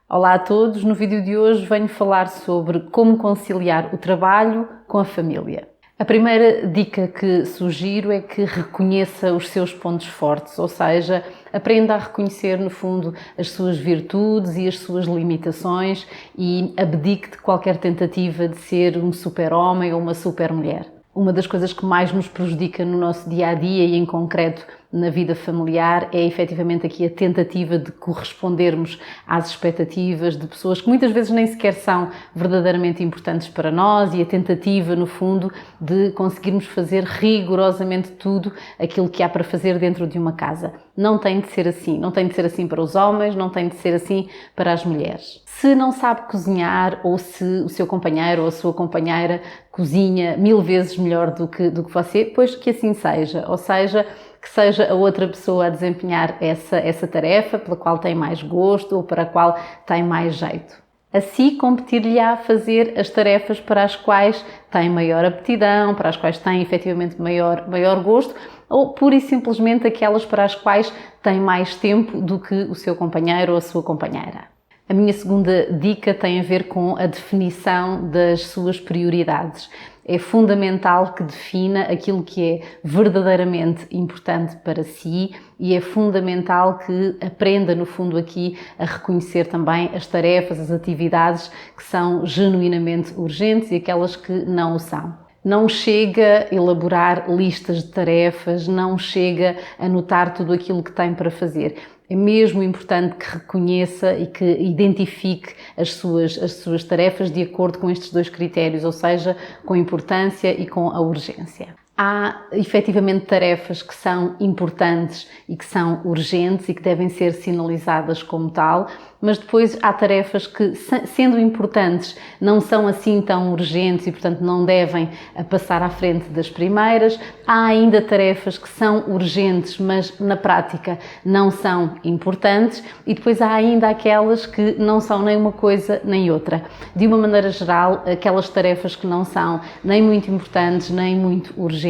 Olá a todos, no vídeo de hoje venho falar sobre como conciliar o trabalho com a família. A primeira dica que sugiro é que reconheça os seus pontos fortes, ou seja, aprenda a reconhecer no fundo as suas virtudes e as suas limitações e abdique de qualquer tentativa de ser um super-homem ou uma super-mulher. Uma das coisas que mais nos prejudica no nosso dia-a-dia e em concreto na vida familiar é efetivamente aqui a tentativa de correspondermos às expectativas de pessoas que muitas vezes nem sequer são verdadeiramente importantes para nós e a tentativa, no fundo, de conseguirmos fazer rigorosamente tudo aquilo que há para fazer dentro de uma casa. Não tem de ser assim. Não tem de ser assim para os homens, não tem de ser assim para as mulheres. Se não sabe cozinhar ou se o seu companheiro ou a sua companheira cozinha 1000 vezes melhor do que você, pois que assim seja. Ou seja, que seja a outra pessoa a desempenhar essa tarefa pela qual tem mais gosto ou para a qual tem mais jeito. Assim, competir-lhe-á a fazer as tarefas para as quais tem maior aptidão, para as quais tem efetivamente maior gosto, ou pura e simplesmente aquelas para as quais tem mais tempo do que o seu companheiro ou a sua companheira. A minha segunda dica tem a ver com a definição das suas prioridades. É fundamental que defina aquilo que é verdadeiramente importante para si e é fundamental que aprenda, no fundo, aqui a reconhecer também as tarefas, as atividades que são genuinamente urgentes e aquelas que não o são. Não chega a elaborar listas de tarefas, não chega a anotar tudo aquilo que tem para fazer. É mesmo importante que reconheça e que identifique as suas tarefas de acordo com estes dois critérios, ou seja, com a importância e com a urgência. Há efetivamente tarefas que são importantes e que são urgentes e que devem ser sinalizadas como tal, mas depois há tarefas que, sendo importantes, não são assim tão urgentes e, portanto, não devem passar à frente das primeiras. Há ainda tarefas que são urgentes, mas na prática não são importantes e depois há ainda aquelas que não são nem uma coisa nem outra. De uma maneira geral, aquelas tarefas que não são nem muito importantes nem muito urgentes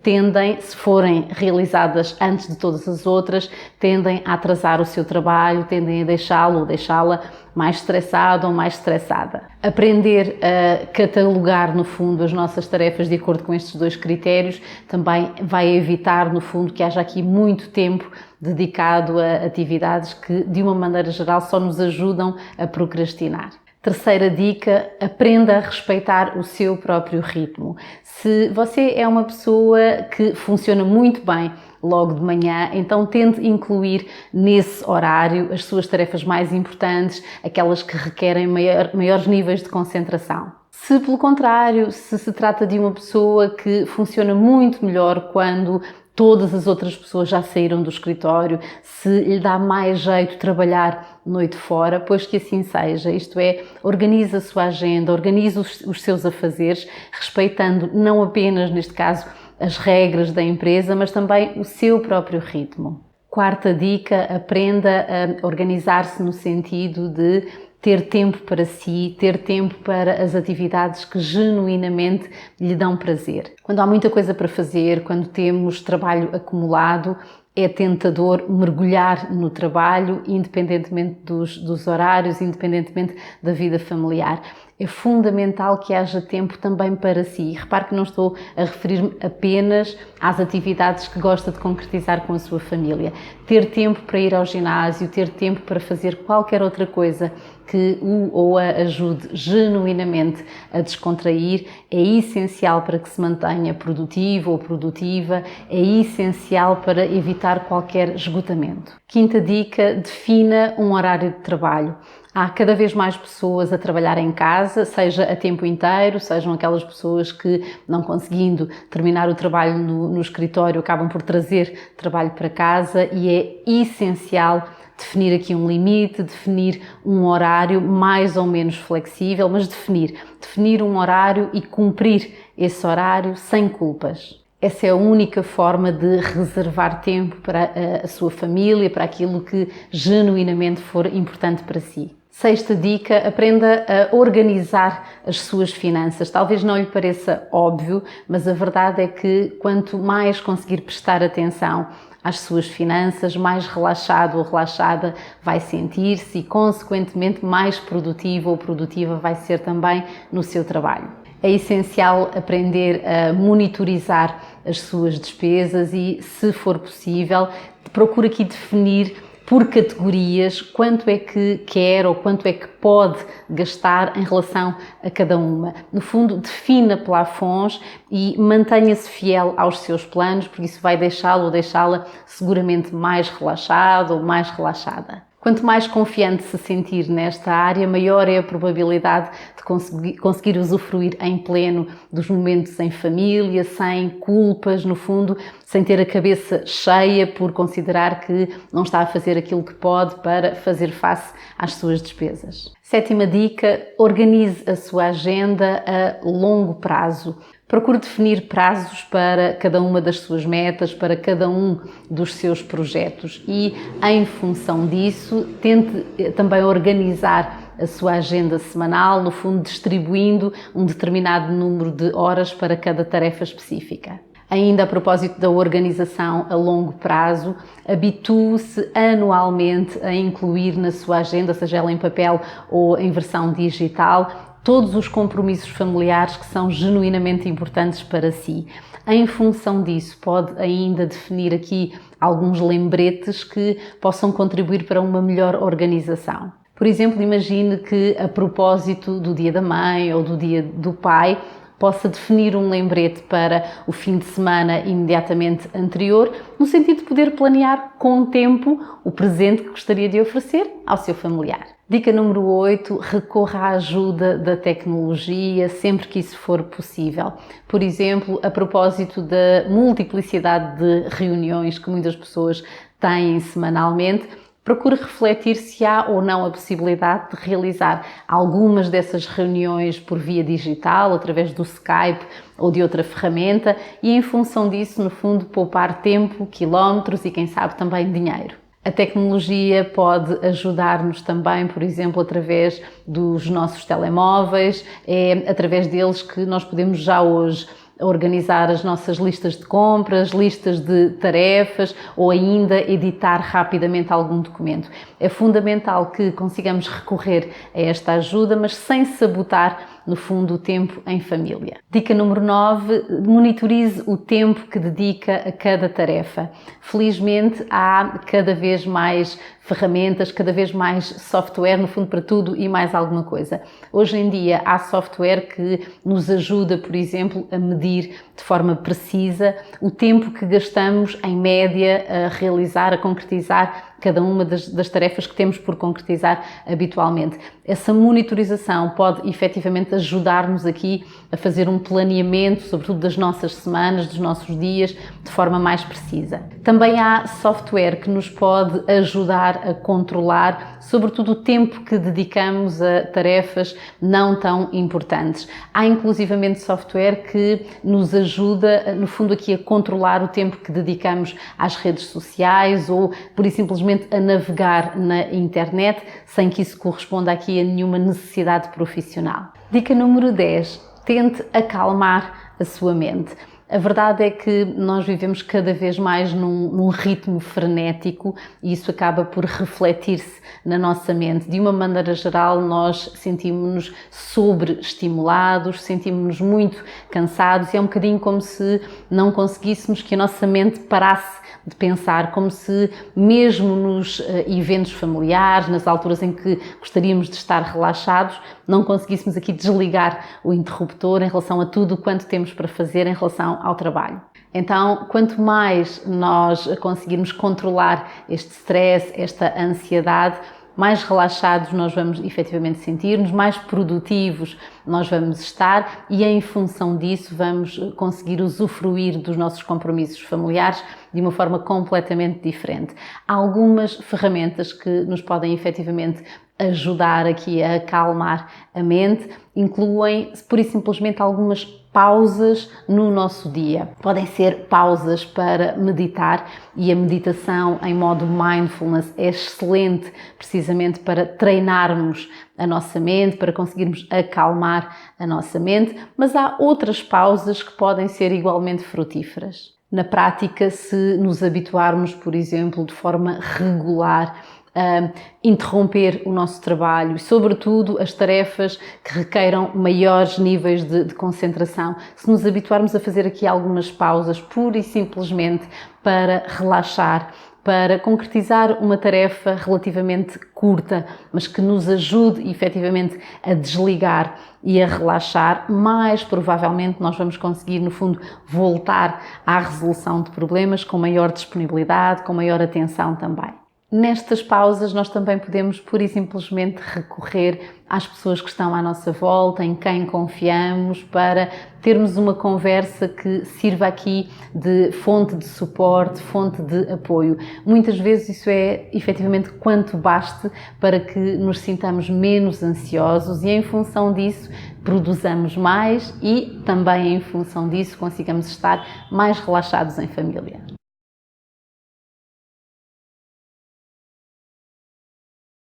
tendem, se forem realizadas antes de todas as outras, tendem a atrasar o seu trabalho, tendem a deixá-lo ou deixá-la mais estressado ou mais estressada. Aprender a catalogar, no fundo, as nossas tarefas de acordo com estes dois critérios também vai evitar, no fundo, que haja aqui muito tempo dedicado a atividades que, de uma maneira geral, só nos ajudam a procrastinar. Terceira dica, aprenda a respeitar o seu próprio ritmo. Se você é uma pessoa que funciona muito bem logo de manhã, então tente incluir nesse horário as suas tarefas mais importantes, aquelas que requerem maiores níveis de concentração. Se, pelo contrário, se trata de uma pessoa que funciona muito melhor quando todas as outras pessoas já saíram do escritório, se lhe dá mais jeito trabalhar noite fora, pois que assim seja. Isto é, organize a sua agenda, organize os seus afazeres, respeitando não apenas, neste caso, as regras da empresa, mas também o seu próprio ritmo. Quarta dica, aprenda a organizar-se no sentido de ter tempo para si, ter tempo para as atividades que genuinamente lhe dão prazer. Quando há muita coisa para fazer, quando temos trabalho acumulado, é tentador mergulhar no trabalho, independentemente dos horários, independentemente da vida familiar. É fundamental que haja tempo também para si. Repare que não estou a referir-me apenas às atividades que gosta de concretizar com a sua família. Ter tempo para ir ao ginásio, ter tempo para fazer qualquer outra coisa que o ou a ajude genuinamente a descontrair é essencial para que se mantenha produtivo ou produtiva, é essencial para evitar qualquer esgotamento. Quinta dica, defina um horário de trabalho. Há cada vez mais pessoas a trabalhar em casa, seja a tempo inteiro, sejam aquelas pessoas que, não conseguindo terminar o trabalho no escritório, acabam por trazer trabalho para casa e é essencial definir aqui um limite, definir um horário mais ou menos flexível, mas definir um horário e cumprir esse horário sem culpas. Essa é a única forma de reservar tempo para a sua família, para aquilo que genuinamente for importante para si. Sexta dica, aprenda a organizar as suas finanças. Talvez não lhe pareça óbvio, mas a verdade é que quanto mais conseguir prestar atenção às suas finanças, mais relaxado ou relaxada vai sentir-se e, consequentemente, mais produtivo ou produtiva vai ser também no seu trabalho. É essencial aprender a monitorizar as suas despesas e, se for possível, procure aqui definir por categorias quanto é que quer ou quanto é que pode gastar em relação a cada uma. No fundo, defina plafons e mantenha-se fiel aos seus planos, porque isso vai deixá-lo ou deixá-la seguramente mais relaxado ou mais relaxada. Quanto mais confiante se sentir nesta área, maior é a probabilidade de conseguir usufruir em pleno dos momentos em família, sem culpas, no fundo, sem ter a cabeça cheia por considerar que não está a fazer aquilo que pode para fazer face às suas despesas. Sétima dica: organize a sua agenda a longo prazo. Procure definir prazos para cada uma das suas metas, para cada um dos seus projetos e, em função disso, tente também organizar a sua agenda semanal, no fundo distribuindo um determinado número de horas para cada tarefa específica. Ainda a propósito da organização a longo prazo, habitue-se anualmente a incluir na sua agenda, seja ela em papel ou em versão digital, todos os compromissos familiares que são genuinamente importantes para si. Em função disso, pode ainda definir aqui alguns lembretes que possam contribuir para uma melhor organização. Por exemplo, imagine que, a propósito do Dia da Mãe ou do Dia do Pai, possa definir um lembrete para o fim de semana imediatamente anterior, no sentido de poder planear com tempo o presente que gostaria de oferecer ao seu familiar. Dica número 8, recorra à ajuda da tecnologia sempre que isso for possível. Por exemplo, a propósito da multiplicidade de reuniões que muitas pessoas têm semanalmente, procure refletir se há ou não a possibilidade de realizar algumas dessas reuniões por via digital, através do Skype ou de outra ferramenta e, em função disso, no fundo, poupar tempo, quilómetros e, quem sabe, também dinheiro. A tecnologia pode ajudar-nos também, por exemplo, através dos nossos telemóveis, é através deles que nós podemos já hoje organizar as nossas listas de compras, listas de tarefas ou ainda editar rapidamente algum documento. É fundamental que consigamos recorrer a esta ajuda, mas sem sabotar, no fundo, o tempo em família. Dica número 9, monitorize o tempo que dedica a cada tarefa. Felizmente, há cada vez mais ferramentas, cada vez mais software, no fundo, para tudo e mais alguma coisa. Hoje em dia há software que nos ajuda, por exemplo, a medir de forma precisa o tempo que gastamos em média a realizar, a concretizar cada uma das tarefas que temos por concretizar habitualmente. Essa monitorização pode efetivamente ajudar-nos aqui a fazer um planeamento, sobretudo das nossas semanas, dos nossos dias, de forma mais precisa. Também há software que nos pode ajudar a controlar, sobretudo, o tempo que dedicamos a tarefas não tão importantes. Há inclusivamente software que nos ajuda, no fundo, aqui a controlar o tempo que dedicamos às redes sociais ou, pura e simplesmente, a navegar na internet, sem que isso corresponda aqui a nenhuma necessidade profissional. Dica número 10. Tente acalmar a sua mente. A verdade é que nós vivemos cada vez mais num ritmo frenético e isso acaba por refletir-se na nossa mente. De uma maneira geral, nós sentimos-nos sobreestimulados, sentimos-nos muito cansados e é um bocadinho como se não conseguíssemos que a nossa mente parasse de pensar, como se mesmo nos eventos familiares, nas alturas em que gostaríamos de estar relaxados, não conseguíssemos aqui desligar o interruptor em relação a tudo quanto temos para fazer em relação ao trabalho. Então, quanto mais nós conseguirmos controlar este stress, esta ansiedade, mais relaxados nós vamos efetivamente sentir-nos, mais produtivos nós vamos estar e, em função disso, vamos conseguir usufruir dos nossos compromissos familiares de uma forma completamente diferente. Há algumas ferramentas que nos podem efetivamente ajudar aqui a acalmar a mente, incluem, pura e simplesmente, algumas pausas no nosso dia. Podem ser pausas para meditar e a meditação em modo mindfulness é excelente precisamente para treinarmos a nossa mente, para conseguirmos acalmar a nossa mente, mas há outras pausas que podem ser igualmente frutíferas. na prática se nos habituarmos, por exemplo, de forma regular a interromper o nosso trabalho e, sobretudo, as tarefas que requeiram maiores níveis de concentração. Se nos habituarmos a fazer aqui algumas pausas, pura e simplesmente para relaxar, para concretizar uma tarefa relativamente curta, mas que nos ajude efetivamente a desligar e a relaxar, mais provavelmente nós vamos conseguir, no fundo, voltar à resolução de problemas com maior disponibilidade, com maior atenção também. Nestas pausas nós também podemos pura e simplesmente recorrer às pessoas que estão à nossa volta, em quem confiamos, para termos uma conversa que sirva aqui de fonte de suporte, fonte de apoio. Muitas vezes isso é efetivamente quanto baste para que nos sintamos menos ansiosos e, em função disso, produzamos mais e também, em função disso, consigamos estar mais relaxados em família.